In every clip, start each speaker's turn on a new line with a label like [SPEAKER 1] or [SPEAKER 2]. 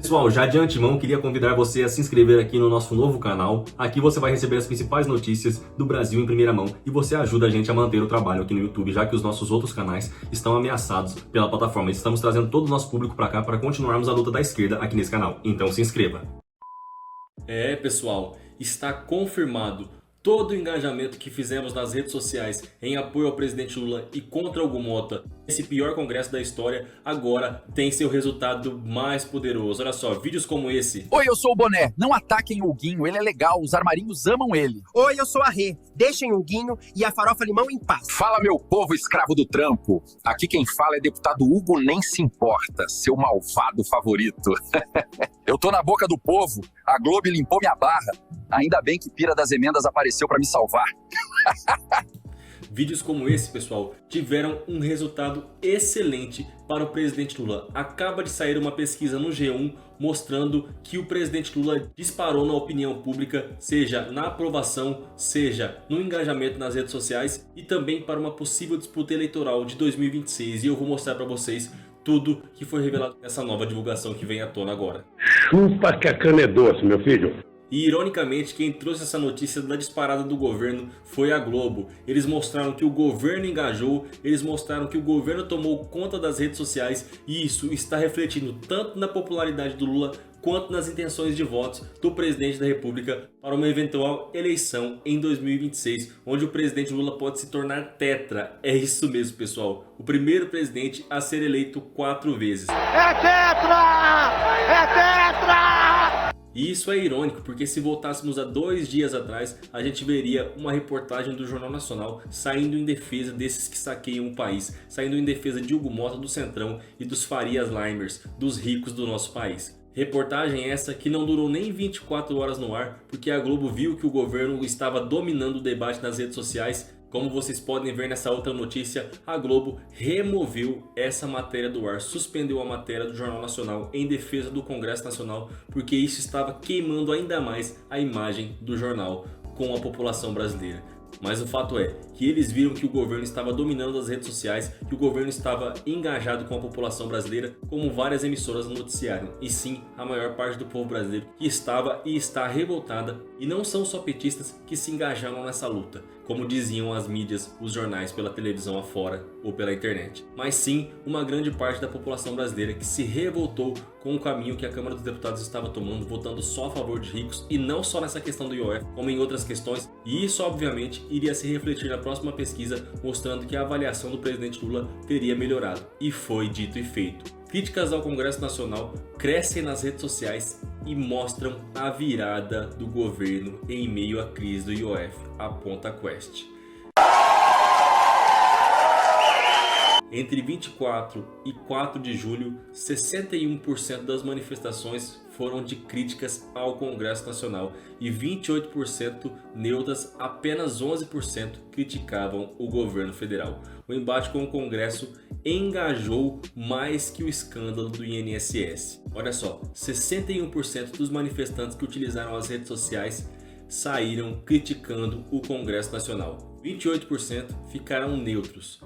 [SPEAKER 1] Pessoal, já de antemão queria convidar você a se inscrever aqui no nosso novo canal. Aqui você vai receber as principais notícias do Brasil em primeira mão e você ajuda a gente a manter o trabalho aqui no YouTube, já que os nossos outros canais estão ameaçados pela plataforma. Estamos trazendo todo o nosso público para cá para continuarmos a luta da esquerda aqui nesse canal. Então se inscreva. Pessoal, está confirmado. Todo o engajamento que fizemos nas redes sociais em apoio ao presidente Lula e contra Hugo Mota, esse pior congresso da história, agora tem seu resultado mais poderoso. Olha só, vídeos como esse.
[SPEAKER 2] Oi, eu sou o Boné. Não ataquem o Huguinho, ele é legal, os armarinhos amam ele.
[SPEAKER 3] Oi, eu sou a Rê. Deixem o Guinho e a farofa limão em paz.
[SPEAKER 2] Fala, meu povo escravo do trampo. Aqui quem fala é deputado Hugo Nem Se Importa, seu malvado favorito. Eu tô na boca do povo, a Globo limpou minha barra. Ainda bem que Pira das Emendas apareceu pra me salvar.
[SPEAKER 1] Vídeos como esse, pessoal, tiveram um resultado excelente para o presidente Lula. Acaba de sair uma pesquisa no G1 mostrando que o presidente Lula disparou na opinião pública, seja na aprovação, seja no engajamento nas redes sociais e também para uma possível disputa eleitoral de 2026. E eu vou mostrar para vocês tudo que foi revelado nessa nova divulgação que vem à tona agora.
[SPEAKER 4] Chupa que a cana é doce, meu filho.
[SPEAKER 1] E ironicamente, quem trouxe essa notícia da disparada do governo foi a Globo. Eles mostraram que o governo engajou, eles mostraram que o governo tomou conta das redes sociais e isso está refletindo tanto na popularidade do Lula quanto nas intenções de votos do presidente da República para uma eventual eleição em 2026, onde o presidente Lula pode se tornar tetra. É isso mesmo, pessoal. O primeiro presidente a ser eleito 4 vezes.
[SPEAKER 3] É tetra! É tetra!
[SPEAKER 1] E isso é irônico, porque se voltássemos a 2 dias atrás, a gente veria uma reportagem do Jornal Nacional saindo em defesa desses que saqueiam o país, saindo em defesa de Hugo Mota do Centrão e dos Farias Limers, dos ricos do nosso país. Reportagem essa que não durou nem 24 horas no ar, porque a Globo viu que o governo estava dominando o debate nas redes sociais. Como vocês podem ver nessa outra notícia, a Globo removeu essa matéria do ar, suspendeu a matéria do Jornal Nacional em defesa do Congresso Nacional, porque isso estava queimando ainda mais a imagem do jornal com a população brasileira. Mas o fato é que eles viram que o governo estava dominando as redes sociais, que o governo estava engajado com a população brasileira, como várias emissoras noticiaram. E sim, a maior parte do povo brasileiro que estava e está revoltada. E não são só petistas que se engajaram nessa luta, como diziam as mídias, os jornais pela televisão afora ou pela internet. Mas sim, uma grande parte da população brasileira que se revoltou com o caminho que a Câmara dos Deputados estava tomando, votando só a favor de ricos e não só nessa questão do IOF, como em outras questões. E isso obviamente iria se refletir na próxima pesquisa, mostrando que a avaliação do presidente Lula teria melhorado. E foi dito e feito. Críticas ao Congresso Nacional crescem nas redes sociais e mostram a virada do governo em meio à crise do IOF, aponta a Quest. Entre 24 e 4 de julho, 61% das manifestações foram de críticas ao Congresso Nacional e 28% neutras, apenas 11% criticavam o governo federal. O embate com o Congresso engajou mais que o escândalo do INSS. Olha só, 61% dos manifestantes que utilizaram as redes sociais saíram criticando o Congresso Nacional. 28% ficaram neutros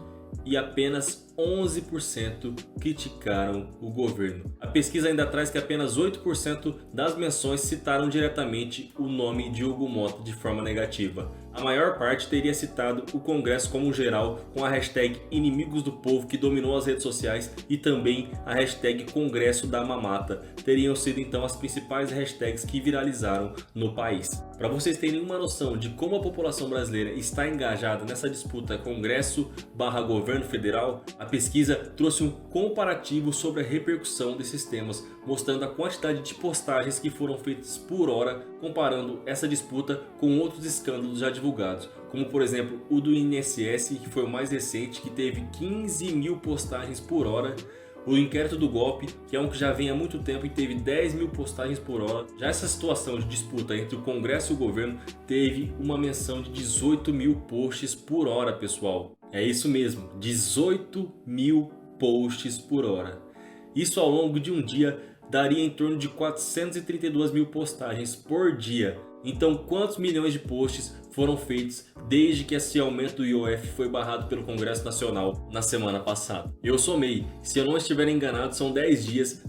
[SPEAKER 1] e apenas 11% criticaram o governo. A pesquisa ainda traz que apenas 8% das menções citaram diretamente o nome de Hugo Mota de forma negativa. A maior parte teria citado o Congresso como geral, com a hashtag Inimigos do Povo, que dominou as redes sociais, e também a hashtag Congresso da Mamata. Teriam sido então as principais hashtags que viralizaram no país. Para vocês terem uma noção de como a população brasileira está engajada nessa disputa Congresso/Governo Federal, a pesquisa trouxe um comparativo sobre a repercussão desses temas, mostrando a quantidade de postagens que foram feitas por hora, comparando essa disputa com outros escândalos já divulgados, como por exemplo o do INSS, que foi o mais recente, que teve 15 mil postagens por hora. O inquérito do golpe, que é um que já vem há muito tempo e teve 10 mil postagens por hora. Já essa situação de disputa entre o Congresso e o governo teve uma menção de 18 mil posts por hora, pessoal. É isso mesmo, 18 mil posts por hora. Isso ao longo de um dia daria em torno de 432 mil postagens por dia. Então, quantos milhões de posts foram feitos desde que esse aumento do IOF foi barrado pelo Congresso Nacional na semana passada. Eu somei, se eu não estiver enganado, são 10 dias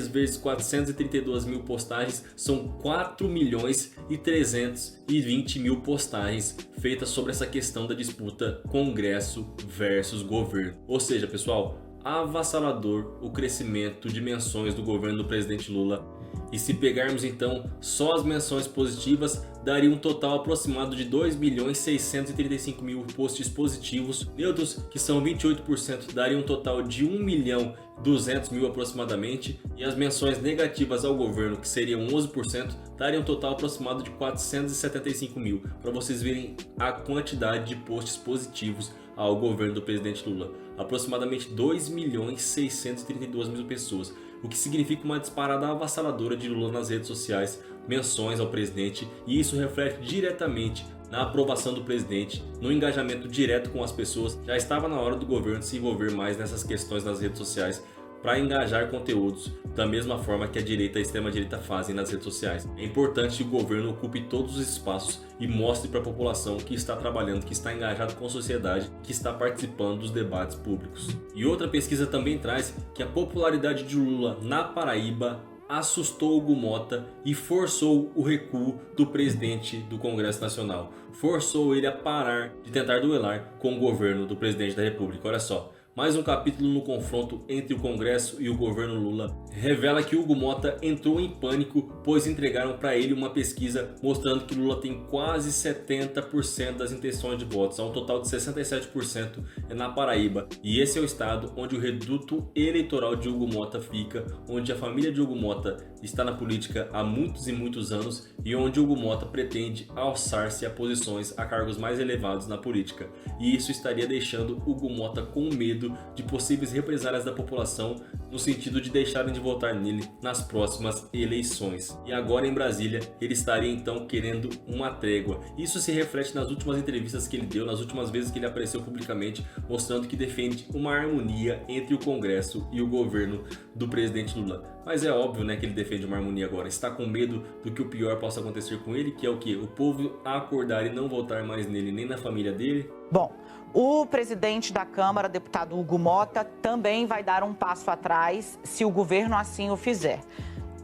[SPEAKER 1] vezes 432 mil postagens, são 4.320.000 postagens feitas sobre essa questão da disputa Congresso versus governo. Ou seja, pessoal, avassalador o crescimento de menções do governo do presidente Lula. E se pegarmos então só as menções positivas, daria um total aproximado de 2.635.000 posts positivos. Neutros, que são 28%, daria um total de 1.200.000 aproximadamente. E as menções negativas ao governo, que seriam 11%, daria um total aproximado de 475.000. Para vocês verem a quantidade de posts positivos ao governo do presidente Lula. Aproximadamente 2.632.000 pessoas. O que significa uma disparada avassaladora de Lula nas redes sociais, menções ao presidente, e isso reflete diretamente na aprovação do presidente, no engajamento direto com as pessoas. Já estava na hora do governo se envolver mais nessas questões nas redes sociais para engajar conteúdos da mesma forma que a direita e a extrema-direita fazem nas redes sociais. É importante que o governo ocupe todos os espaços e mostre para a população que está trabalhando, que está engajado com a sociedade, que está participando dos debates públicos. E outra pesquisa também traz que a popularidade de Lula na Paraíba assustou Hugo Mota e forçou o recuo do presidente do Congresso Nacional. Forçou ele a parar de tentar duelar com o governo do presidente da República. Olha só. Mais um capítulo no confronto entre o Congresso e o governo Lula revela que Hugo Mota entrou em pânico, pois entregaram para ele uma pesquisa mostrando que Lula tem quase 70% das intenções de votos, a um total de 67% na Paraíba. E esse é o estado onde o reduto eleitoral de Hugo Mota fica, onde a família de Hugo Mota está na política há muitos e muitos anos e onde Hugo Mota pretende alçar-se a posições, a cargos mais elevados na política. E isso estaria deixando Hugo Mota com medo de possíveis represálias da população no sentido de deixarem de votar nele nas próximas eleições. E agora em Brasília ele estaria então querendo uma trégua. Isso se reflete nas últimas entrevistas que ele deu, nas últimas vezes que ele apareceu publicamente, mostrando que defende uma harmonia entre o Congresso e o governo do presidente Lula. Mas é óbvio, né, que ele defende uma harmonia agora. Está com medo do que o pior possa acontecer com ele, que é o quê? O povo acordar e não votar mais nele nem na família dele.
[SPEAKER 5] Bom, o presidente da Câmara, deputado Hugo Mota, também vai dar um passo atrás se o governo assim o fizer.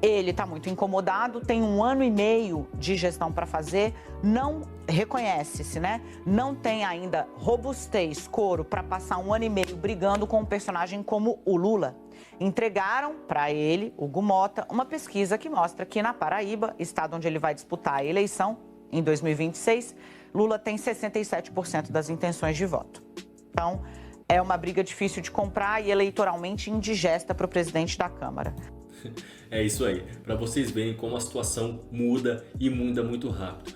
[SPEAKER 5] Ele está muito incomodado, tem 1 ano e meio de gestão para fazer, não reconhece-se, né? Não tem ainda robustez, coro para passar 1 ano e meio brigando com um personagem como o Lula. Entregaram para ele, Hugo Mota, uma pesquisa que mostra que na Paraíba, estado onde ele vai disputar a eleição em 2026, Lula tem 67% das intenções de voto. Então, é uma briga difícil de comprar e eleitoralmente indigesta para o presidente da Câmara.
[SPEAKER 1] É isso aí, para vocês verem como a situação muda e muda muito rápido.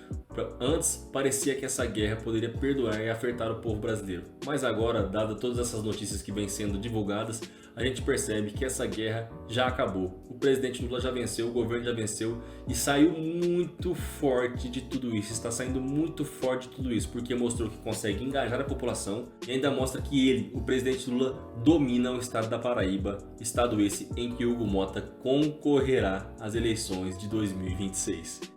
[SPEAKER 1] Antes, parecia que essa guerra poderia perdurar e afetar o povo brasileiro. Mas agora, dada todas essas notícias que vêm sendo divulgadas, a gente percebe que essa guerra já acabou. O presidente Lula já venceu, o governo já venceu e saiu muito forte de tudo isso. Está saindo muito forte de tudo isso, porque mostrou que consegue engajar a população e ainda mostra que ele, o presidente Lula, domina o estado da Paraíba, estado esse em que Hugo Mota concorrerá às eleições de 2026.